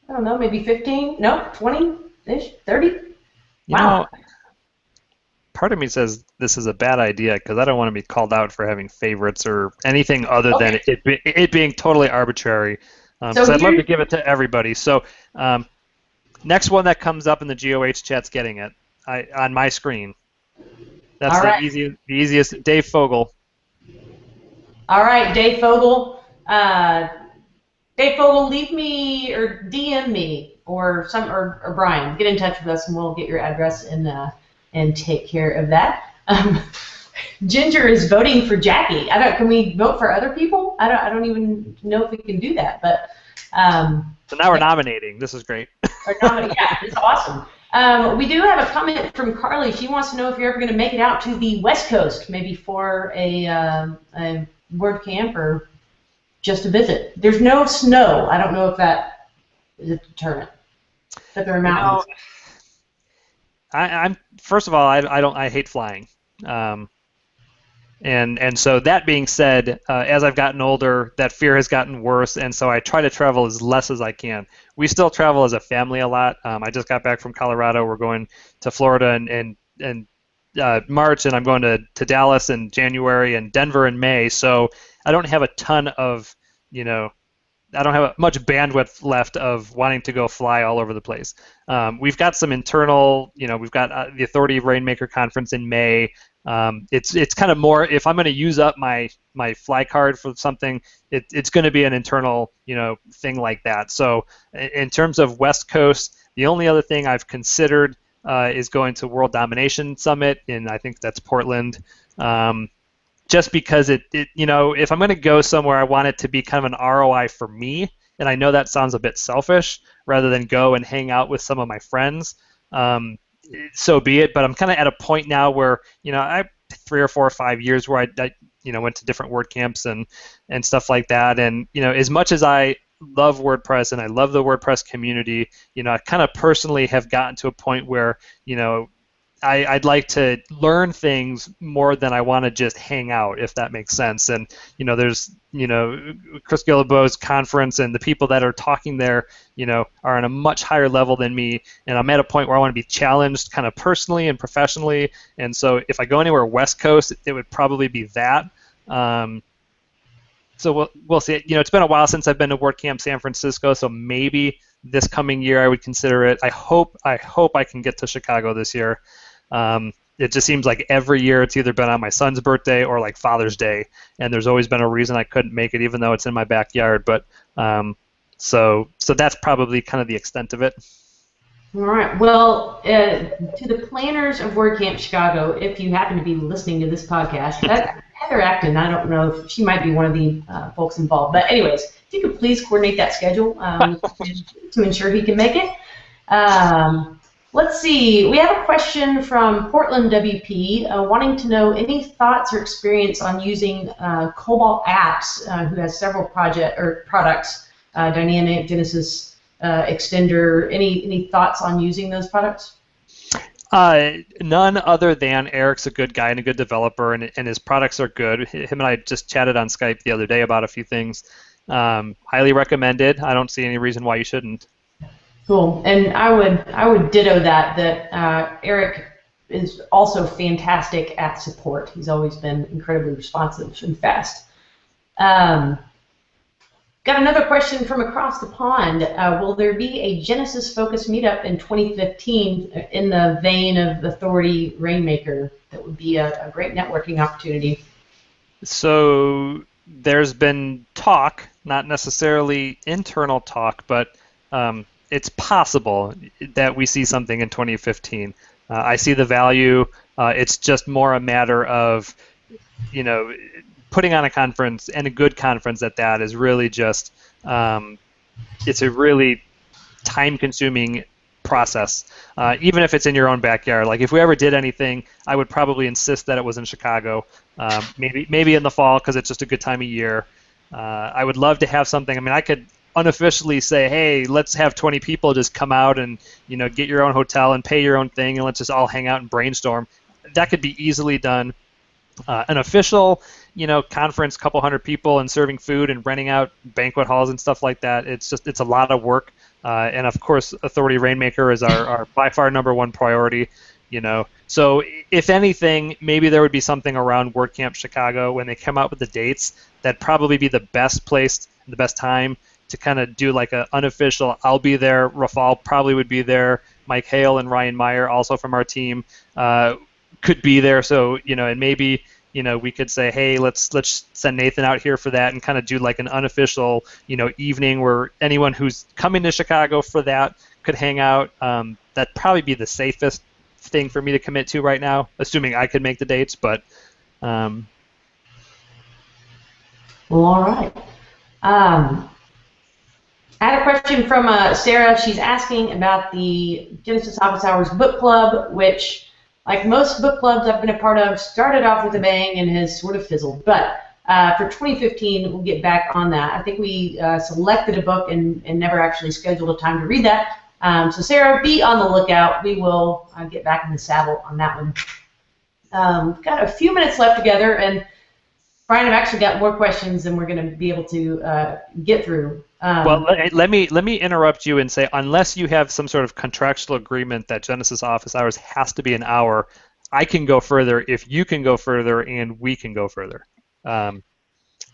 I don't know, maybe 15? No, 20-ish, 30? Wow. Part of me says this is a bad idea because I don't want to be called out for having favorites or anything other than it being totally arbitrary. So I'd love to give it to everybody. So next one that comes up in the GOH chat's getting it on my screen. That's the easiest. Dave Fogel. All right, Dave Fogel. Dave Fogel, leave me or DM me or Brian. Get in touch with us and we'll get your address and take care of that. Ginger is voting for Jackie. Can we vote for other people? I don't even know if we can do that, but. So now we're nominating. This is great. Yeah, it's awesome. We do have a comment from Carly. She wants to know if you're ever going to make it out to the West Coast, maybe for a WordCamp or just a visit. There's no snow. I don't know if that is a deterrent. But there are mountains. I'm first of all, I hate flying. And so that being said, as I've gotten older, that fear has gotten worse, and so I try to travel as less as I can. We still travel as a family a lot. I just got back from Colorado. We're going to Florida in March, and I'm going to Dallas in January and Denver in May. So I don't have a ton of, I don't have much bandwidth left of wanting to go fly all over the place. We've got some internal, we've got the Authority of Rainmaker conference in May. It's kind of more, if I'm going to use up my fly card for something, it's going to be an internal, thing like that. So in terms of West Coast, the only other thing I've considered is going to World Domination Summit, and I think that's Portland. Just because if I'm going to go somewhere, I want it to be kind of an ROI for me, and I know that sounds a bit selfish, rather than go and hang out with some of my friends. So be it, but I'm kind of at a point now where, I 3 or 4 or 5 years where I went to different WordCamps and stuff like that, and, as much as I love WordPress and I love the WordPress community, I kind of personally have gotten to a point where, I'd like to learn things more than I want to just hang out, if that makes sense. And there's Chris Guillebeau's conference, and the people that are talking there, are on a much higher level than me. And I'm at a point where I want to be challenged, kind of personally and professionally. And so if I go anywhere West Coast, it would probably be that. So we'll see. It's been a while since I've been to WordCamp San Francisco, so maybe this coming year I would consider it. I hope I can get to Chicago this year. It just seems like every year it's either been on my son's birthday or like Father's Day, and there's always been a reason I couldn't make it, even though it's in my backyard. But so that's probably kind of the extent of it. All right. Well, to the planners of WordCamp Chicago, if you happen to be listening to this podcast, Heather Acton, I don't know if she might be one of the folks involved, but anyways, if you could please coordinate that schedule to ensure he can make it. Let's see. We have a question from Portland WP wanting to know any thoughts or experience on using Cobalt Apps, who has several products, Dynamic, Genesis, Extender. Any thoughts on using those products? None other than Eric's a good guy and a good developer, and his products are good. Him and I just chatted on Skype the other day about a few things. Highly recommended. I don't see any reason why you shouldn't. Cool, and I would ditto that Eric is also fantastic at support. He's always been incredibly responsive and fast. Got another question from across the pond. Will there be a Genesis-focused meetup in 2015 in the vein of Authority Rainmaker? That would be a great networking opportunity. So there's been talk, not necessarily internal talk, but it's possible that we see something in 2015. I see the value. It's just more a matter of, you know, putting on a conference, and a good conference at that is really just, it's a really time-consuming process, even if it's in your own backyard. Like if we ever did anything, I would probably insist that it was in Chicago, maybe in the fall because it's just a good time of year. I would love to have something. I mean, I could unofficially say, hey, let's have 20 people just come out and, you know, get your own hotel and pay your own thing, and let's just all hang out and brainstorm. That could be easily done. An official, you know, conference, couple hundred people, and serving food and renting out banquet halls and stuff like that. It's a lot of work. And of course, Authority Rainmaker is our by far #1 priority. You know, so if anything, maybe there would be something around WordCamp Chicago when they come out with the dates. That'd probably be the best place, the best time to kind of do like a unofficial. I'll be there. Rafal probably would be there. Mike Hale and Ryan Meyer, also from our team, could be there. So, you know, and maybe, you know, we could say, hey, let's send Nathan out here for that, and kind of do like an unofficial, you know, evening where anyone who's coming to Chicago for that could hang out. That'd probably be the safest thing for me to commit to right now, assuming I could make the dates. But well, all right. I had a question from Sarah. She's asking about the Genesis Office Hours Book Club, which, like most book clubs I've been a part of, started off with a bang and has sort of fizzled. But for 2015, we'll get back on that. I think we selected a book and never actually scheduled a time to read that. So Sarah, be on the lookout. We will get back in the saddle on that one. We've got a few minutes left together, and Brian, I've actually got more questions than we're going to be able to get through. Well, let me interrupt you and say, unless you have some sort of contractual agreement that Genesis Office Hours has to be an hour, I can go further if you can go further and we can go further. I'm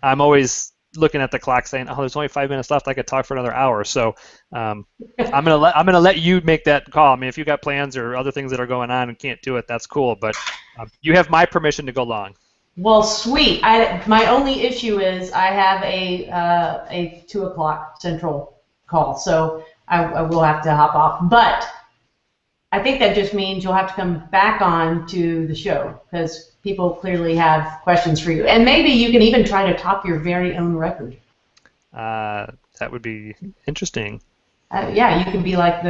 always looking at the clock saying, oh, there's only 5 minutes left. I could talk for another hour. So I'm gonna let you make that call. I mean, if you got plans or other things that are going on and can't do it, that's cool. But you have my permission to go long. Well, sweet. My only issue is I have a 2 o'clock Central call, so I will have to hop off. But I think that just means you'll have to come back on to the show, because people clearly have questions for you. And maybe you can even try to top your very own record. That would be interesting. Yeah, you can be like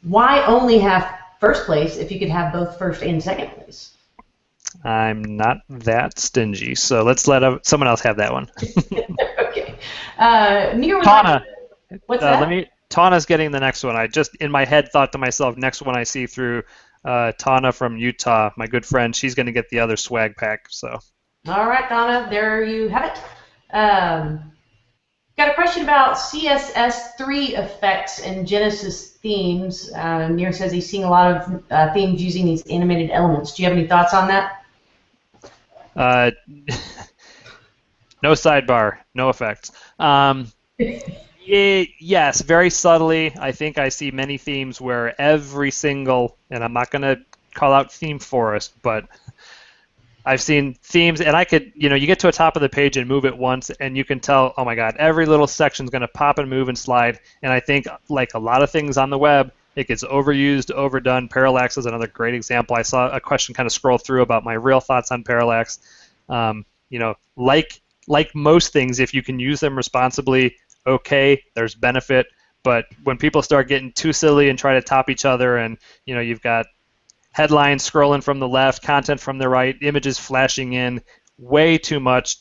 why only have first place if you could have both first and second place? I'm not that stingy, so let's let someone else have that one. Okay. Tana. What's that? Tana's getting the next one. I just, in my head, thought to myself, next one I see through Tana from Utah, my good friend, she's going to get the other swag pack. So. All right, Tana, there you have it. Got a question about CSS3 effects and Genesis themes. Nir says he's seeing a lot of themes using these animated elements. Do you have any thoughts on that? No sidebar, no effects. Yes, very subtly. I think I see many themes where every single, and I'm not going to call out theme forest, but I've seen themes, and I could, you get to a top of the page and move it once, and you can tell, oh my God, every little section's going to pop and move and slide. And I think, like a lot of things on the web, it gets overused, overdone. Parallax is another great example. I saw a question kind of scroll through about my real thoughts on Parallax. Like most things, if you can use them responsibly, okay, there's benefit. But when people start getting too silly and try to top each other, and you've got headlines scrolling from the left, content from the right, images flashing in, way too much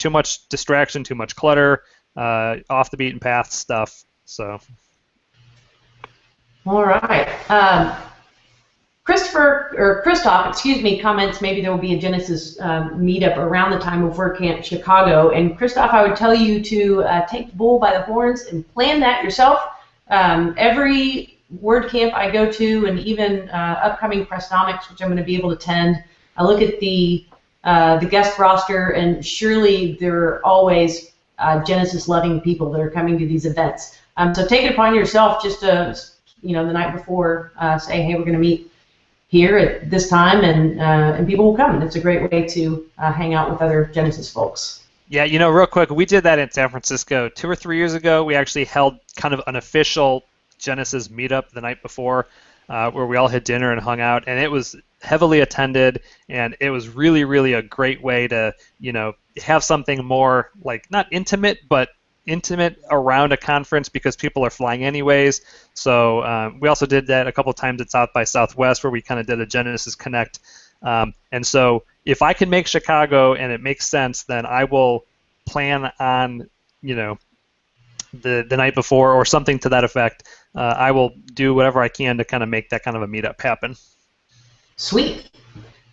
distraction, too much clutter, off the beaten path stuff. So. All right. Christoph, comments maybe there will be a Genesis meetup around the time of WordCamp Chicago. And Christoph, I would tell you to take the bull by the horns and plan that yourself. Every WordCamp I go to, and even upcoming Pressnomics, which I'm going to be able to attend, I look at the guest roster, and surely there are always Genesis-loving people that are coming to these events. So take it upon yourself just to, the night before, say, hey, we're going to meet here at this time, and people will come. And it's a great way to hang out with other Genesis folks. Yeah, real quick, we did that in San Francisco 2 or 3 years ago. We actually held kind of an official Genesis meetup the night before. where we all had dinner and hung out, and it was heavily attended, and it was really, really a great way to, have something more like not intimate, but intimate around a conference because people are flying anyways. So we also did that a couple times at South by Southwest, where we kind of did a Genesis Connect. And so if I can make Chicago and it makes sense, then I will plan on, the night before or something to that effect. I will do whatever I can to kind of make that kind of a meetup happen. Sweet.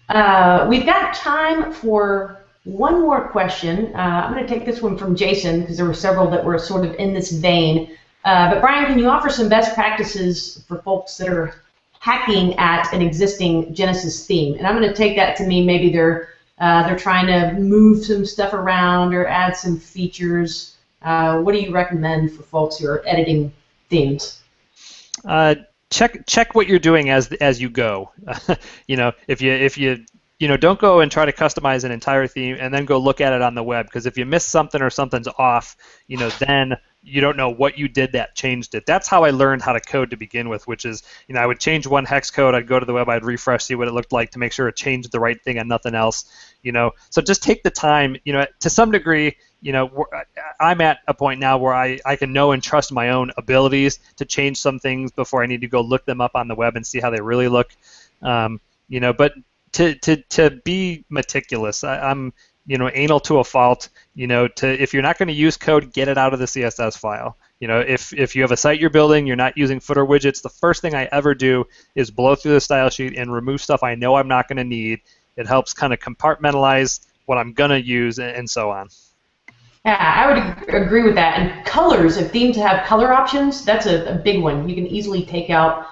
We've got time for one more question. I'm going to take this one from Jason because there were several that were sort of in this vein. But Brian, can you offer some best practices for folks that are hacking at an existing Genesis theme? And I'm going to take that to mean maybe they're trying to move some stuff around or add some features. What do you recommend for folks who are editing themes? Check what you're doing as you go. If you don't go and try to customize an entire theme and then go look at it on the web, because if you miss something or something's off, then you don't know what you did that changed it. That's how I learned how to code to begin with, which is, I would change one hex code, I'd go to the web, I'd refresh, see what it looked like to make sure it changed the right thing and nothing else. So just take the time. To some degree, I'm at a point now where I can know and trust my own abilities to change some things before I need to go look them up on the web and see how they really look. But to be meticulous, I'm anal to a fault. If you're not going to use code, get it out of the CSS file. If you have a site you're building, you're not using footer widgets, the first thing I ever do is blow through the style sheet and remove stuff I know I'm not going to need. It helps kind of compartmentalize what I'm going to use and so on. Yeah, I would agree with that. And colors, if themes have color options, that's a big one. You can easily take out,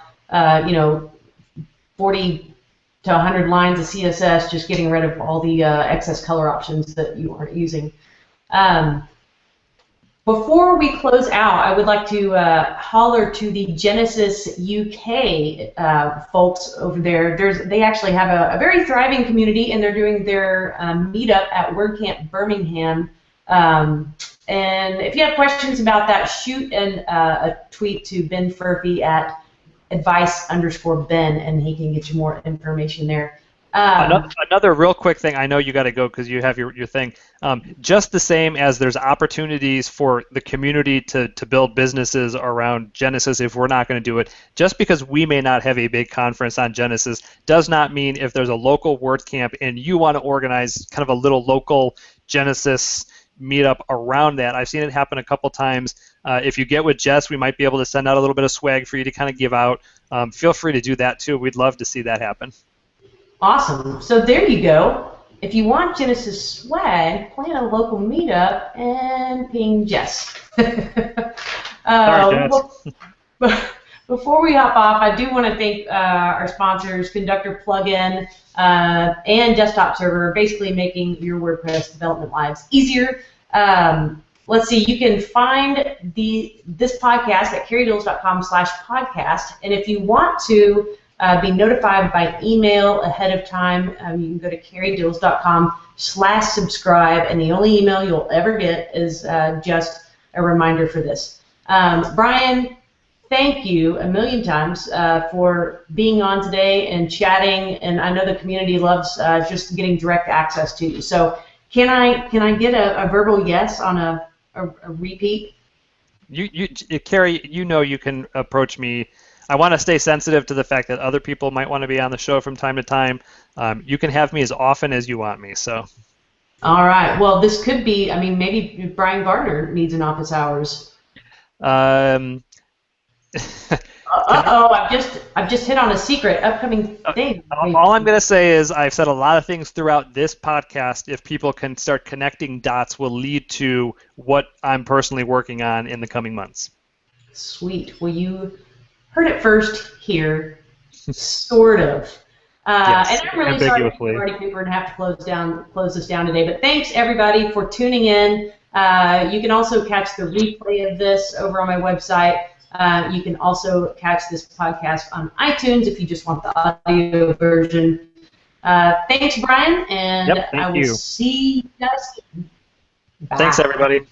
40 to 100 lines of CSS, just getting rid of all the excess color options that you aren't using. Before we close out, I would like to holler to the Genesis UK folks over there. They actually have a very thriving community, and they're doing their meetup at WordCamp Birmingham. And if you have questions about that, shoot a tweet to Ben Furphy at advice_Ben, and he can get you more information there. Another real quick thing, I know you got to go because you have your thing. Just the same as there's opportunities for the community to build businesses around Genesis if we're not going to do it, just because we may not have a big conference on Genesis does not mean if there's a local WordCamp and you want to organize kind of a little local Genesis meetup around that. I've seen it happen a couple times. If you get with Jess, we might be able to send out a little bit of swag for you to kind of give out. Feel free to do that too. We'd love to see that happen. Awesome. So there you go. If you want Genesis swag, plan a local meetup and ping Jess. Before we hop off, I do want to thank our sponsors, Conductor Plugin and Desktop Server, basically making your WordPress development lives easier. Let's see, you can find this podcast at carriedeals.com/podcast, and if you want to be notified by email ahead of time, you can go to carriedeals.com/subscribe, and the only email you'll ever get is just a reminder for this. Brian, thank you a million times for being on today and chatting, and I know the community loves just getting direct access to you. So can I get a verbal yes on a repeat? Carrie, you can approach me. I want to stay sensitive to the fact that other people might want to be on the show from time to time. You can have me as often as you want me. So. All right. Well, this could be. I mean, maybe Brian Gardner needs an office hours. I've just hit on a secret upcoming thing. All I'm going to say is I've said a lot of things throughout this podcast. If people can start connecting dots, will lead to what I'm personally working on in the coming months. Sweet. Well, you heard it first here, sort of. Yes, and I'm really sorry to already paper and have to close this down today. But thanks everybody for tuning in. You can also catch the replay of this over on my website. You can also catch this podcast on iTunes if you just want the audio version. Thanks, Brian, and I will see you guys. Bye. Thanks, everybody.